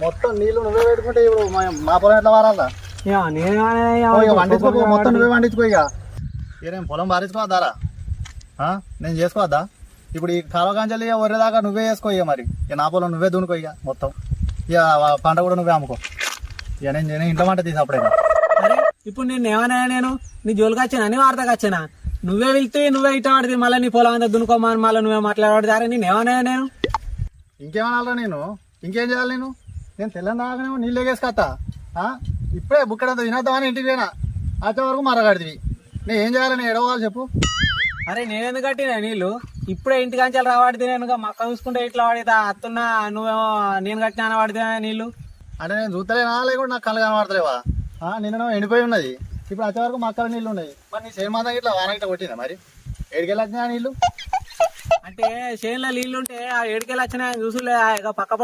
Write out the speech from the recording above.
మొత్తం నీళ్లు నువ్వే పెట్టుకుంటే ఇప్పుడు మా పొలం ఎట్లా వారాలా వండించుకో మొత్తం నువ్వే వండించుకో ఇక నేను పొలం వారించుకోవద్దారా నేను చేసుకోవద్దా ఇప్పుడు ఈ కాలకాంచెలు ఇక వరేదాకా నువ్వే చేసుకో ఇక మరి ఇక నా పొలం నువ్వే దున్నుకో ఇక మొత్తం ఇక పంట కూడా నువ్వే అమ్ముకో ఇక నేను ఇంట్లో పంట తీసి అప్పుడే అరే ఇప్పుడు నేను ఏమన్నా నేను నీ జోలికి వచ్చానా నీ వార్తకు వచ్చానా నువ్వే వెళ్తే నువ్వే ఇట్ట పడితే మళ్ళీ నీ పొలం అంతా దున్నుకోమని మళ్ళీ నువ్వే మాట్లాడతారా నేను ఏమన్నా నేను ఇంకేమనాలరా నేను ఇంకేం చేయాలి నేను తెల్లని దాకానేమో నీళ్ళు ఎగేసుకొస్తా ఇప్పుడే బుక్కడంత తినేద్దామని ఇంటికి పోయినా వచ్చే వరకు మరగడివి నేను ఏం చేయాలి నేను ఎడవాలి చెప్పు అరే నేనెందుకు కట్టినా నీళ్ళు ఇప్పుడే ఇంటికాంచాలి రావాడితే నేను మక్క చూసుకుంటే ఇట్లా వాడితే అత్తున్నా నువ్వేమో నేను కట్టినా వాడితే నీళ్ళు అంటే నేను చూస్తలేనా లేకుండా నాకు కళ్ళు కనబడతలేవా నిన్న ఎండిపోయి ఉన్నది ఇప్పుడు వచ్చే వరకు మక్కల నీళ్ళు ఉన్నాయి మరి నీ చేను మాత్రం ఇట్లా వాన ఇట్లా కొట్టిందా మరి ఏడికెళ్ళి వచ్చినా నీళ్ళు అంటే చేనులో నీళ్ళు ఉంటే ఆ ఏడుకెళ్ళి వచ్చినా చూసులే పక్క